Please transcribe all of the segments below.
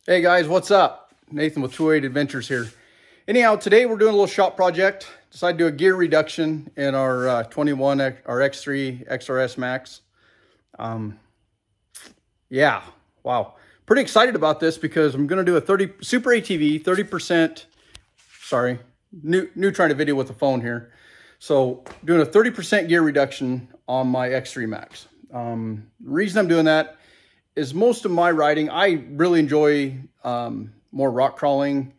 Hey guys, what's up? Nathan with 208 Adventures here. Anyhow, today we're doing a little shop project. Decided to do a gear reduction in our 21, our X3 XRS Max. Yeah, wow. Pretty excited about this because I'm going to do a Super ATV, 30%, sorry, new trying to video with the phone here. So doing a 30% gear reduction on my X3 Max. The reason I'm doing that is most of my riding, I really enjoy more rock crawling,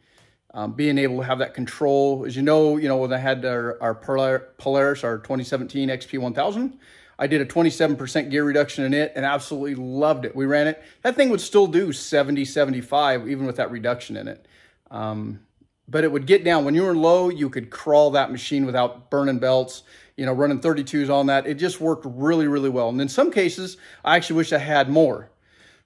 being able to have that control. As you know, when I had our Polaris, our 2017 XP1000, I did a 27% gear reduction in it and absolutely loved it. We ran it. That thing would still do 70, 75, even with that reduction in it. But it would get down. When you were low, you could crawl that machine without burning belts, running 32s on that. It just worked really, really well. And in some cases, I actually wish I had more.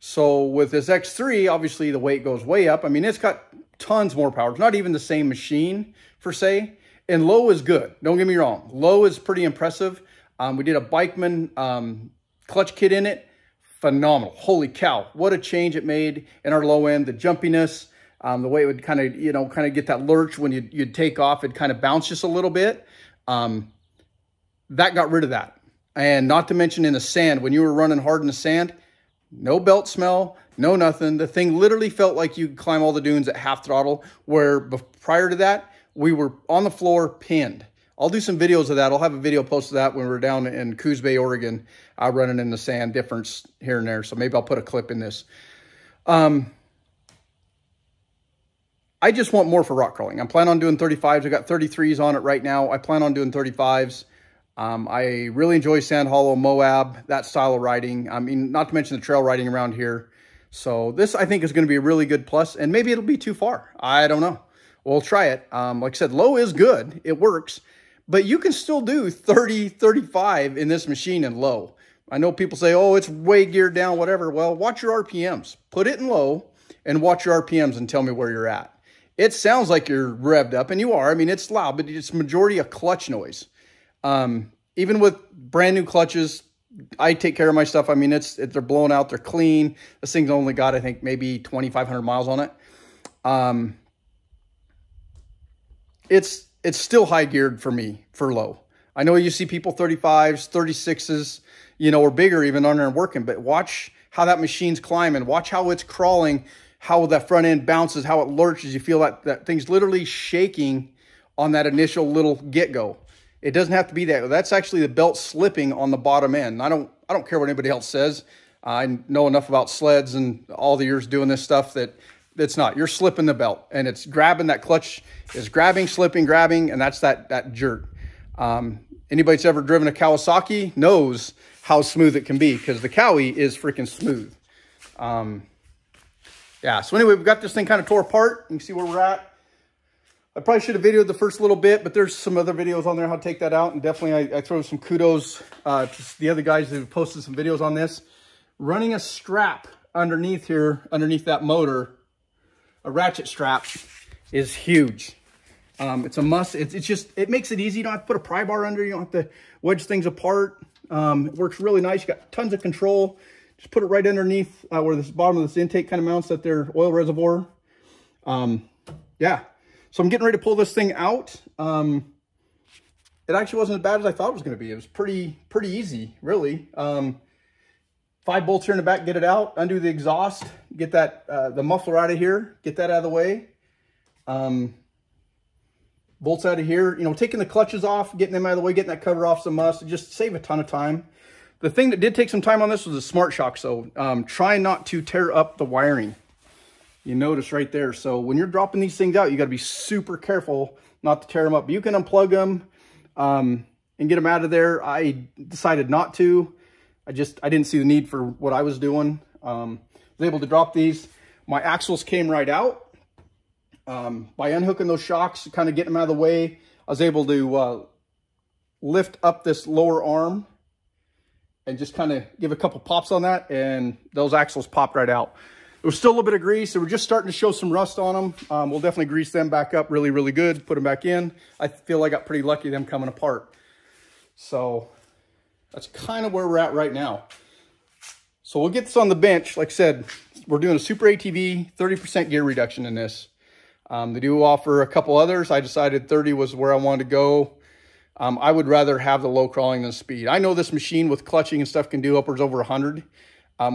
So with this X3, obviously the weight goes way up. I mean, it's got tons more power. It's not even the same machine per se. And low is good. Don't get me wrong. Low is pretty impressive. We did a Bikeman clutch kit in it. Phenomenal. Holy cow. What a change it made in our low end. The jumpiness, the way it would kind of get that lurch when you'd take off. It'd kind of bounce just a little bit. That got rid of that. And not to mention in the sand, when you were running hard in the sand, no belt smell, no nothing. The thing literally felt like you could climb all the dunes at half throttle, where prior to that, we were on the floor pinned. I'll do some videos of that. I'll have a video posted of that when we're down in Coos Bay, Oregon, running in the sand, difference here and there. So maybe I'll put a clip in this. I just want more for rock crawling. I'm planning on doing 35s. I got 33s on it right now. I plan on doing 35s. I really enjoy Sand Hollow, Moab, that style of riding. I mean, not to mention the trail riding around here. So this, I think, is going to be a really good plus, and maybe it'll be too far. I don't know. We'll try it. Like I said, low is good. It works, but you can still do 30, 35 in this machine in low. I know people say, oh, it's way geared down, whatever. Well, watch your RPMs. Put it in low and watch your RPMs and tell me where you're at. It sounds like you're revved up, and you are. I mean, it's loud, but it's majority of clutch noise. Even with brand new clutches, I take care of my stuff. I mean, they're blown out, they're clean. This thing's only got, I think, maybe 2,500 miles on it. It's still high geared for me for low. I know you see people 35s, 36s, or bigger even on there and working, but watch how that machine's climbing. Watch how it's crawling, how that front end bounces, how it lurches. You feel that thing's literally shaking on that initial little get-go. It doesn't have to be that. That's actually the belt slipping on the bottom end. I don't care what anybody else says. I know enough about sleds and all the years doing this stuff that it's not. You're slipping the belt, and it's grabbing. That clutch is grabbing, slipping, grabbing, and that's that jerk. Anybody that's ever driven a Kawasaki knows how smooth it can be, because the Cowie is freaking smooth. Yeah, so anyway, we've got this thing kind of tore apart. You can see where we're at. I probably should have videoed the first little bit, but there's some other videos on there how to take that out. And definitely I throw some kudos to the other guys that have posted some videos on this. Running a strap underneath here, underneath that motor, a ratchet strap, is huge. It's a must. It makes it easy. You don't have to put a pry bar under. You don't have to wedge things apart. It works really nice. You got tons of control. Just put it right underneath where this bottom of this intake kind of mounts at their oil reservoir. Yeah. So I'm getting ready to pull this thing out. It actually wasn't as bad as I thought it was going to be. It was pretty easy, really. 5 bolts here in the back, get it out, undo the exhaust, get that the muffler out of here, get that out of the way. Bolts out of here, taking the clutches off, getting them out of the way, getting that cover off is a must. Just save a ton of time. The thing that did take some time on this was the smart shock. So try not to tear up the wiring. You notice right there. So when you're dropping these things out, you got to be super careful not to tear them up. But you can unplug them and get them out of there. I decided not to. I didn't see the need for what I was doing. I was able to drop these. My axles came right out. By unhooking those shocks, kind of getting them out of the way, I was able to lift up this lower arm and just kind of give a couple pops on that, and those axles popped right out. There was still a little bit of grease. They were just starting to show some rust on them. We'll definitely grease them back up really, really good. Put them back in. I feel I got pretty lucky them coming apart. So that's kind of where we're at right now. So we'll get this on the bench. Like I said, we're doing a Super ATV, 30% gear reduction in this. They do offer a couple others. I decided 30 was where I wanted to go. I would rather have the low crawling than speed. I know this machine with clutching and stuff can do upwards over 100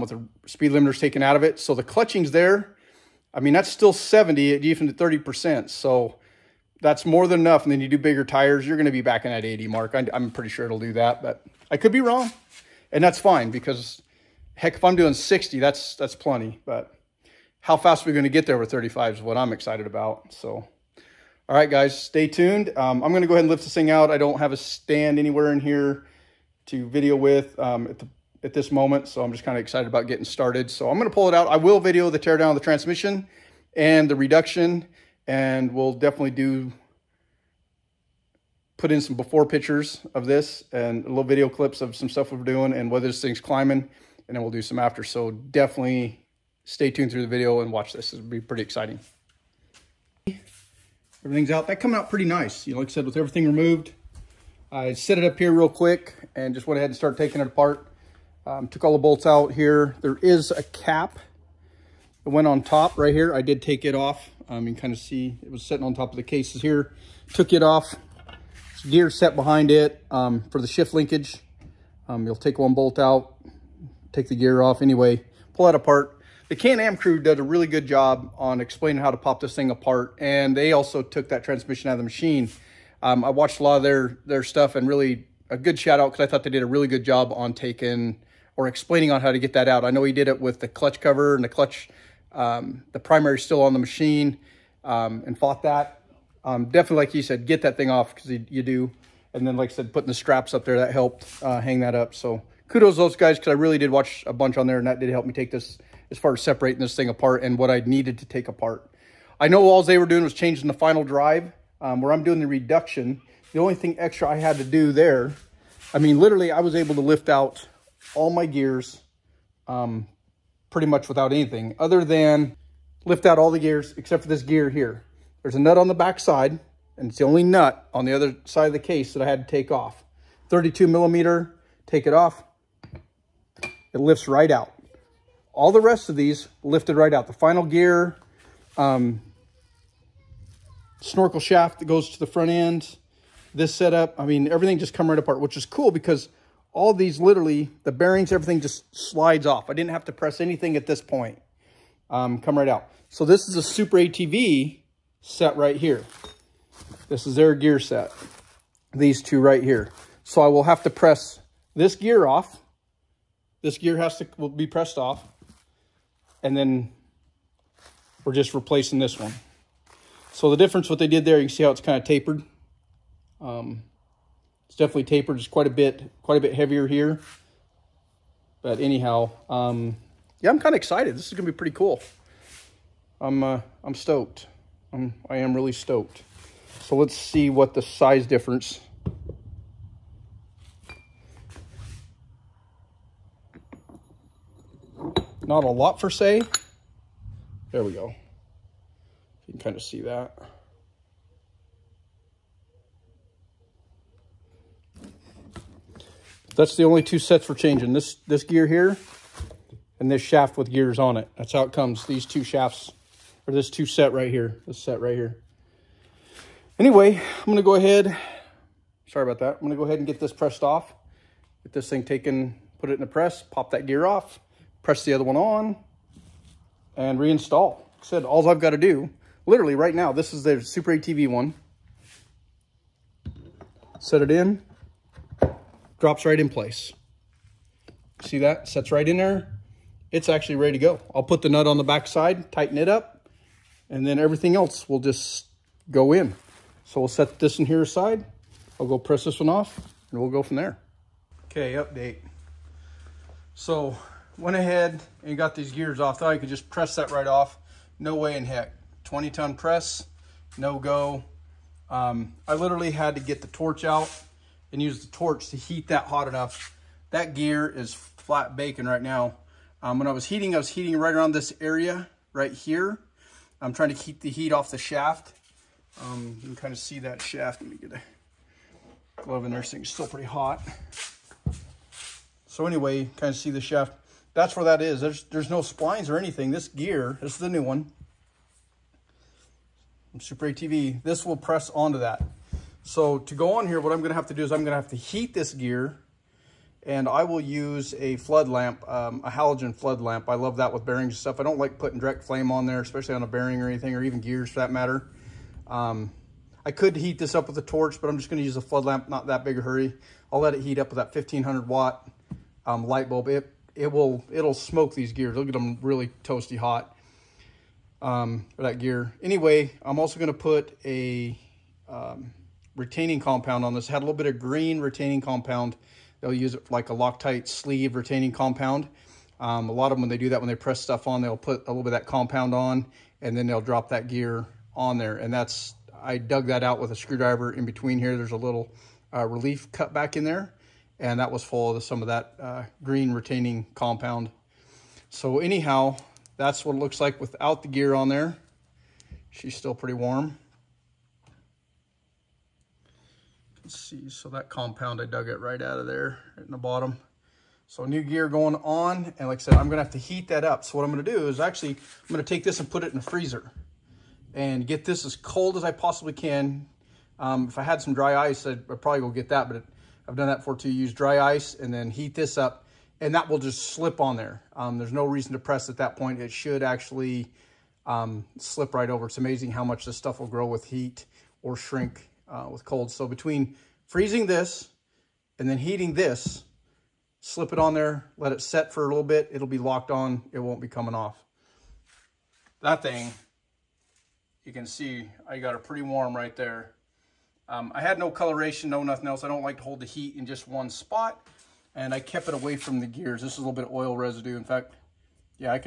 with the speed limiters taken out of it. So the clutching's there. I mean, that's still 70 even at 30%. So that's more than enough. And then you do bigger tires, you're going to be back in that 80 mark. I'm pretty sure it'll do that, but I could be wrong. And that's fine because, heck, if I'm doing 60, that's plenty. But how fast are we going to get there with 35 is what I'm excited about. So, all right, guys, stay tuned. I'm going to go ahead and lift this thing out. I don't have a stand anywhere in here to video with at this moment, so I'm just kind of excited about getting started. So I'm going to pull it out. I will video the teardown of the transmission and the reduction, and we'll definitely put in some before pictures of this and little video clips of some stuff we're doing and whether this thing's climbing, and then we'll do some after. So definitely stay tuned through the video and watch this. It'll be pretty exciting. Everything's out. That coming out pretty nice. You know, like I said, with everything removed, I set it up here real quick and just went ahead and started taking it apart. Took all the bolts out here. There is a cap that went on top right here. I did take it off. You can kind of see it was sitting on top of the cases here. Took it off. There's gear set behind it for the shift linkage. You'll take one bolt out, take the gear off. Anyway, pull that apart. The Can-Am crew did a really good job on explaining how to pop this thing apart, and they also took that transmission out of the machine. I watched a lot of their stuff, and really a good shout out because I thought they did a really good job on taking or explaining on how to get that out. I know he did it with the clutch cover and the clutch, the primary still on the machine, and fought that. Definitely, like he said, get that thing off because you do. And then, like I said, putting the straps up there, that helped hang that up. So kudos to those guys because I really did watch a bunch on there, and that did help me take this as far as separating this thing apart and what I needed to take apart. I know all they were doing was changing the final drive. Where I'm doing the reduction, the only thing extra I had to do there, I mean, literally I was able to lift out all my gears pretty much without anything other than lift out all the gears except for this gear here. There's a nut on the back side, and it's the only nut on the other side of the case that I had to take off. 32 millimeter, take it off. It lifts right out. All the rest of these lifted right out. The final gear, snorkel shaft that goes to the front end, this setup, I mean, everything just come right apart, which is cool because all these literally, the bearings, everything just slides off. I didn't have to press anything at this point. Come right out. So this is a Super ATV set right here. This is their gear set. These two right here. So I will have to press this gear off. This gear will be pressed off. And then we're just replacing this one. So the difference, what they did there, you can see how it's kind of tapered. It's definitely tapered. It's quite a bit heavier here. But anyhow, yeah, I'm kind of excited. This is gonna be pretty cool. I'm stoked. I am really stoked. So let's see what the size difference. Not a lot per se. There we go. You can kind of see that. That's the only two sets we're changing. This gear here and this shaft with gears on it. That's how it comes. These two shafts, or this two set right here. This set right here. Anyway, I'm going to go ahead. Sorry about that. I'm going to go ahead and get this pressed off. Get this thing taken, put it in the press, pop that gear off, press the other one on, and reinstall. Like I said, all I've got to do, literally right now, this is the Super ATV one. Set it in, drops right in place. See that? Sets right in there. It's actually ready to go. I'll put the nut on the back side, tighten it up, and then everything else will just go in. So we'll set this in here aside. I'll go press this one off, and we'll go from there. Okay, update. So went ahead and got these gears off. Thought I could just press that right off. No way in heck. 20-ton press, no go. I literally had to get the torch out and use the torch to heat that hot enough. That gear is flat bacon right now. When I was heating right around this area right here. I'm trying to keep the heat off the shaft. You can kind of see that shaft. Let me get a glove in there. This thing's still pretty hot. So anyway, kind of see the shaft. that's where that is. There's no splines or anything. This gear, this is the new one, Super ATV, this will press onto that. So to go on here, what I'm going to have to do is I'm going to have to heat this gear, and I will use a flood lamp, a halogen flood lamp. I love that with bearings and stuff. I don't like putting direct flame on there, especially on a bearing or anything, or even gears for that matter. I could heat this up with a torch, but I'm just going to use a flood lamp, not that big a hurry. I'll let it heat up with that 1500 watt light bulb. It'll smoke these gears. It'll get them really toasty hot. For that gear. Anyway, I'm also going to put a retaining compound on this. Had a little bit of green retaining compound. They'll use it for like a Loctite sleeve retaining compound. A lot of them, when they do that, when they press stuff on, they'll put a little bit of that compound on, and then they'll drop that gear on there. And I dug that out with a screwdriver in between here. There's a little relief cut back in there, and that was full of some of that green retaining compound. So anyhow, that's what it looks like without the gear on there. She's still pretty warm. Let's see, so that compound, I dug it right out of there, right in the bottom. So new gear going on, and like I said, I'm gonna have to heat that up. So what I'm gonna do is I'm gonna take this and put it in the freezer and get this as cold as I possibly can. If I had some dry ice, I'd probably go get that, but I've done that before too. Use dry ice and then heat this up, and that will just slip on there. There's no reason to press at that point. It should actually slip right over. It's amazing how much this stuff will grow with heat or shrink with cold. So between freezing this and then heating this, slip it on there, let it set for a little bit. It'll be locked on. It won't be coming off. That thing, you can see I got it pretty warm right there. I had no coloration, no nothing else. I don't like to hold the heat in just one spot. And I kept it away from the gears. This is a little bit of oil residue. In fact, yeah, I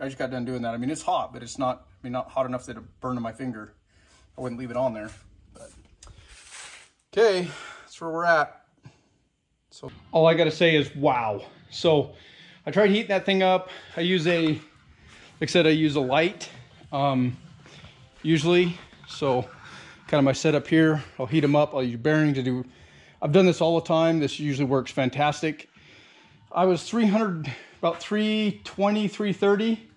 just got done doing that. I mean, it's hot, but it's not, not hot enough that it burned my finger. I wouldn't leave it on there. But okay, that's where we're at. So all I got to say is, wow. So I tried heating that thing up. I use like I said, I use a light, usually. So kind of my setup here, I'll heat them up. I'll use bearing to do, I've done this all the time. This usually works fantastic. I was 300, about 320, 330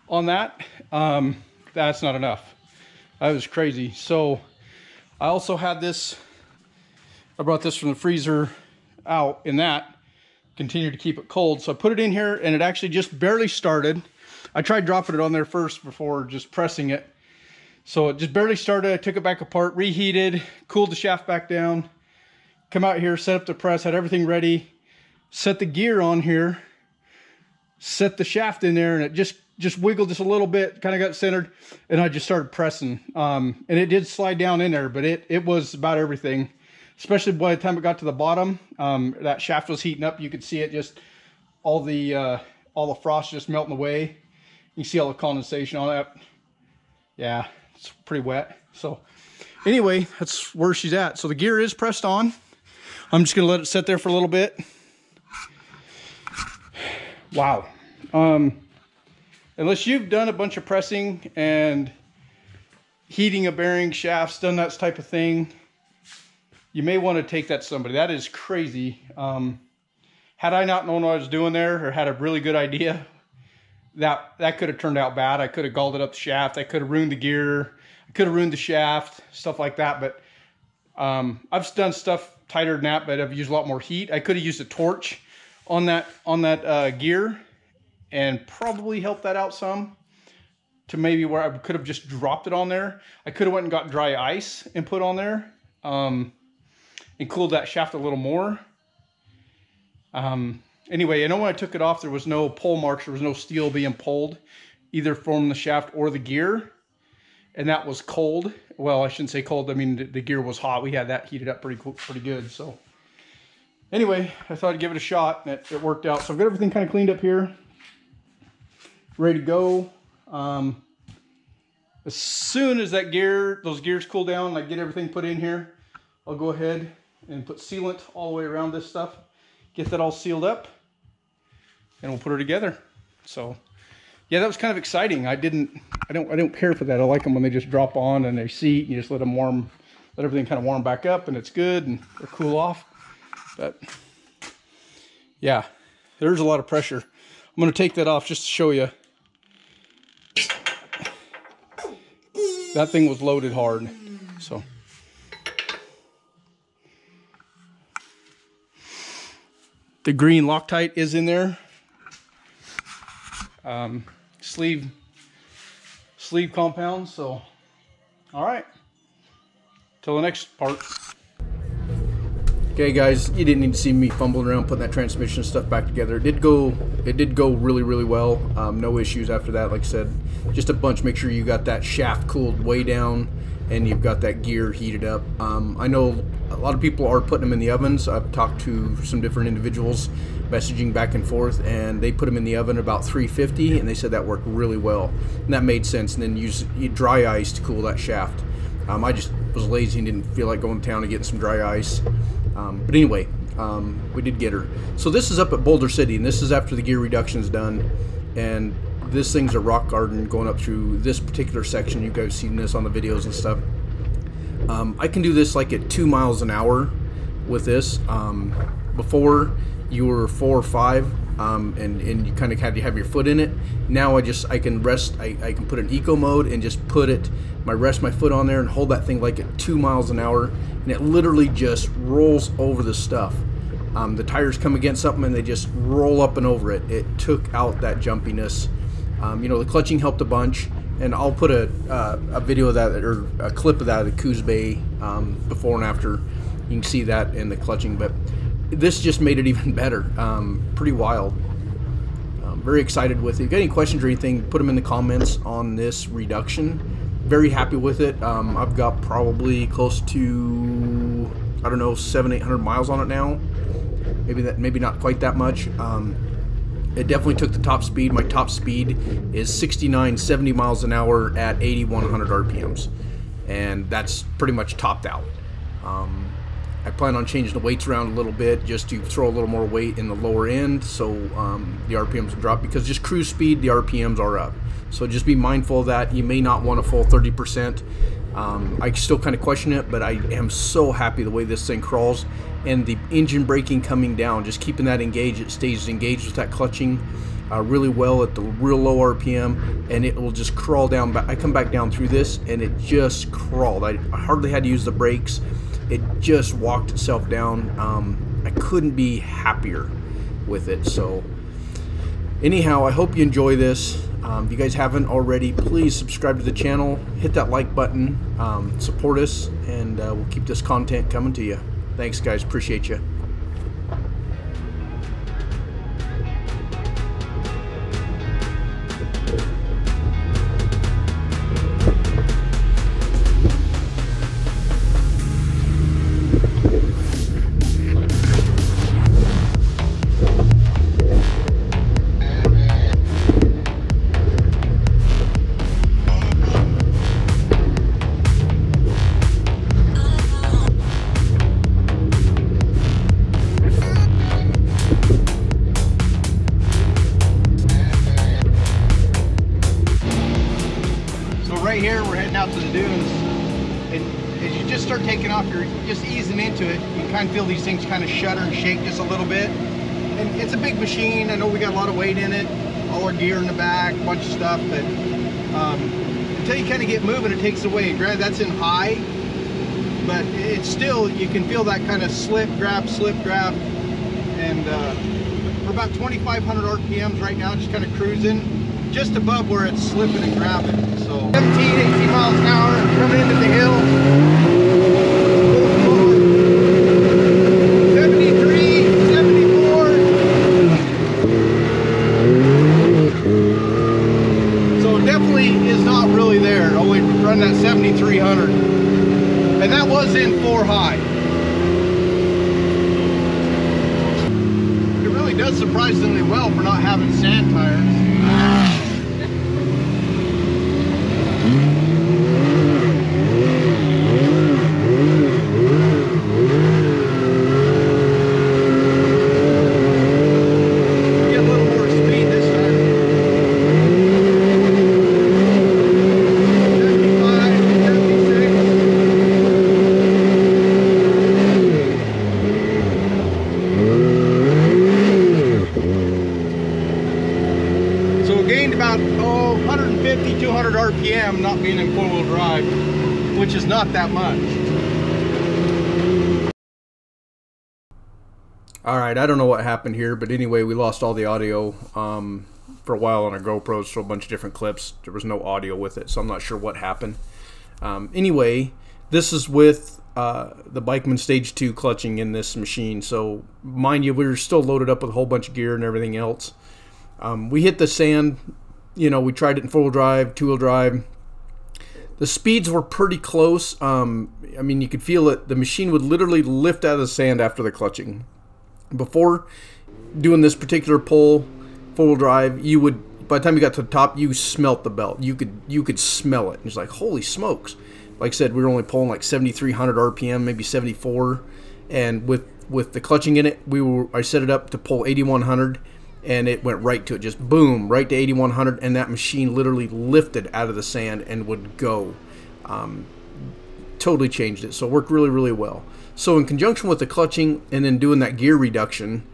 on that. That's not enough. That was crazy. So I also had this, I brought this from the freezer out in that, continued to keep it cold. So I put it in here and it actually just barely started. I tried dropping it on there first before just pressing it. So it just barely started. I took it back apart, reheated, cooled the shaft back down, come out here, set up the press, had everything ready, set the gear on here, set the shaft in there, and it just wiggled just a little bit, kind of got centered, and I just started pressing. And it did slide down in there, but it was about everything, especially by the time it got to the bottom. That shaft was heating up. You could see it just, all the frost just melting away. You can see all the condensation on that. Yeah, it's pretty wet. So anyway, that's where she's at. So the gear is pressed on. I'm just gonna let it sit there for a little bit. Wow. Unless you've done a bunch of pressing and heating a bearing, shafts, done that type of thing, you may want to take that to somebody. That is crazy. Had I not known what I was doing there, or had a really good idea, that could have turned out bad. I could have galled it up the shaft. I could have ruined the gear. I could have ruined the shaft, stuff like that. But I've done stuff tighter than that, but I've used a lot more heat. I could have used a torch on that gear and probably helped that out some, to maybe where I could have just dropped it on there. I could have went and got dry ice and put on there and cooled that shaft a little more. Anyway, I know when I took it off, there was no pull marks. There was no steel being pulled, either from the shaft or the gear. And that was cold. Well, I shouldn't say cold. I mean, the gear was hot. We had that heated up pretty good. So anyway, I thought I'd give it a shot, and it worked out. So I've got everything kind of cleaned up here, ready to go. As soon as those gears cool down, and I get everything put in here, I'll go ahead and put sealant all the way around this stuff, get that all sealed up, and we'll put her together. So yeah, that was kind of exciting. I don't care for that. I like them when they just drop on and they seat, and you just let them warm, let everything kind of warm back up, and it's good, and they'll cool off. But yeah, there's a lot of pressure. I'm going to take that off just to show you. That thing was loaded hard. So the green Loctite is in there. Sleeve compound. So all right, till the next part. Okay guys, you didn't need to see me fumbling around putting that transmission stuff back together. It did go really, really well. No issues after that. Like I said, just a bunch. Make sure you got that shaft cooled way down and you've got that gear heated up. I know a lot of people are putting them in the ovens. I've talked to some different individuals messaging back and forth, and they put them in the oven about 350, and they said that worked really well. And that made sense. And then use dry ice to cool that shaft. I just was lazy and didn't feel like going to town and getting some dry ice. But anyway, we did get her. So this is up at Boulder City, and this is after the gear reduction's done. And this thing's a rock garden going up through this particular section. You guys seen this on the videos and stuff. I can do this like at 2 miles an hour with this. Before you were 4 or 5, and you kind of had to have your foot in it. Now I can rest. I can put an eco mode and just rest my foot on there and hold that thing like at 2 miles an hour, and it literally just rolls over the stuff. The tires come against something and they just roll up and over it. It took out that jumpiness. You know, the clutching helped a bunch, and I'll put a video of that, or a clip of that at Coos Bay before and after. You can see that in the clutching, but this just made it even better. Pretty wild. Very excited with it. If you got any questions or anything, put them in the comments on this reduction. Very happy with it. I've got probably close to, I don't know, 700-800 miles on it now. Maybe not quite that much. It definitely took the top speed. My top speed is 69-70 miles an hour at 8100 RPMs, and that's pretty much topped out. I plan on changing the weights around a little bit just to throw a little more weight in the lower end, so the RPMs will drop, because just cruise speed, the RPMs are up. So just be mindful of that. You may not want a full 30%. I still kind of question it, but I am so happy the way this thing crawls, and the engine braking coming down, just keeping that engaged. It stays engaged with that clutching really well at the real low RPM, and it will just crawl down. I come back down through this and it just crawled. I hardly had to use the brakes. It just walked itself down. I couldn't be happier with it. So anyhow, I hope you enjoy this. If you guys haven't already, please subscribe to the channel, hit that like button, support us, and we'll keep this content coming to you. Thanks guys, appreciate you. Right here, we're heading out to the dunes, and as you just start taking off, you're just easing into it. You kind of feel these things kind of shudder and shake just a little bit, and it's a big machine. I know we got a lot of weight in it, all our gear in the back, a bunch of stuff, but until you kind of get moving, it takes away. Granted, that's in high, but it's still, you can feel that kind of slip grab, and we're about 2,500 RPMs right now, just kind of cruising just above where it's slipping and grabbing. So 17, 18 miles an hour coming into the hill. 73, 74. So it definitely is not really there. Only run that 7,300. And that was in 4 high. It really does surprisingly well for not having sand tires. Can-Am not being in four-wheel drive, which is not that much. All right, I don't know what happened here, but anyway, we lost all the audio for a while on our GoPros, so a bunch of different clips. There was no audio with it, so I'm not sure what happened. Anyway, this is with the Bikeman Stage 2 clutching in this machine. So mind you, we were still loaded up with a whole bunch of gear and everything else. We hit the sand, you know, we tried it in four-wheel drive, two-wheel drive. The speeds were pretty close. I mean, you could feel it. The machine would literally lift out of the sand after the clutching. Before doing this particular pull, four-wheel drive, you would, by the time you got to the top, you smelt the belt. You could smell it. It's like, holy smokes. Like I said, we were only pulling like 7,300 RPM, maybe 74. And with the clutching in it, I set it up to pull 8,100, and it went right to it. Just boom, right to 8,100, and that machine literally lifted out of the sand and would go. Totally changed it. So it worked really, really well. So in conjunction with the clutching and then doing that gear reduction,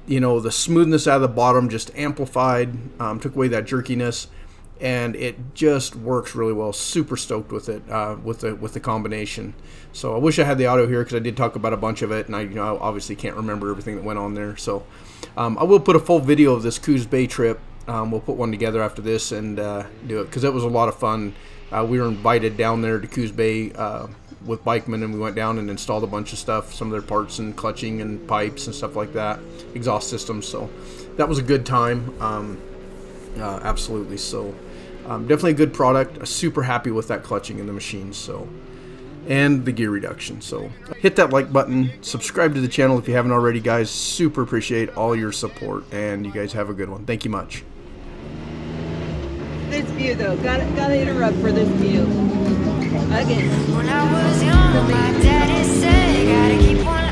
you know, the smoothness out of the bottom just amplified, took away that jerkiness, and it just works really well. Super stoked with it, with the combination. So I wish I had the audio here because I did talk about a bunch of it, and I obviously can't remember everything that went on there. So I will put a full video of this Coos Bay trip. We'll put one together after this and do it, because it was a lot of fun. We were invited down there to Coos Bay with Bikeman, and we went down and installed a bunch of stuff, some of their parts and clutching and pipes and stuff like that, exhaust systems. So that was a good time. Absolutely. So definitely a good product. Super happy with that clutching in the machine, so, and the gear reduction. So hit that like button, subscribe to the channel if you haven't already, guys. Super appreciate all your support, and you guys have a good one. Thank you much. This view though, gotta interrupt for this view. Again. When I was young, my daddy said, gotta keep on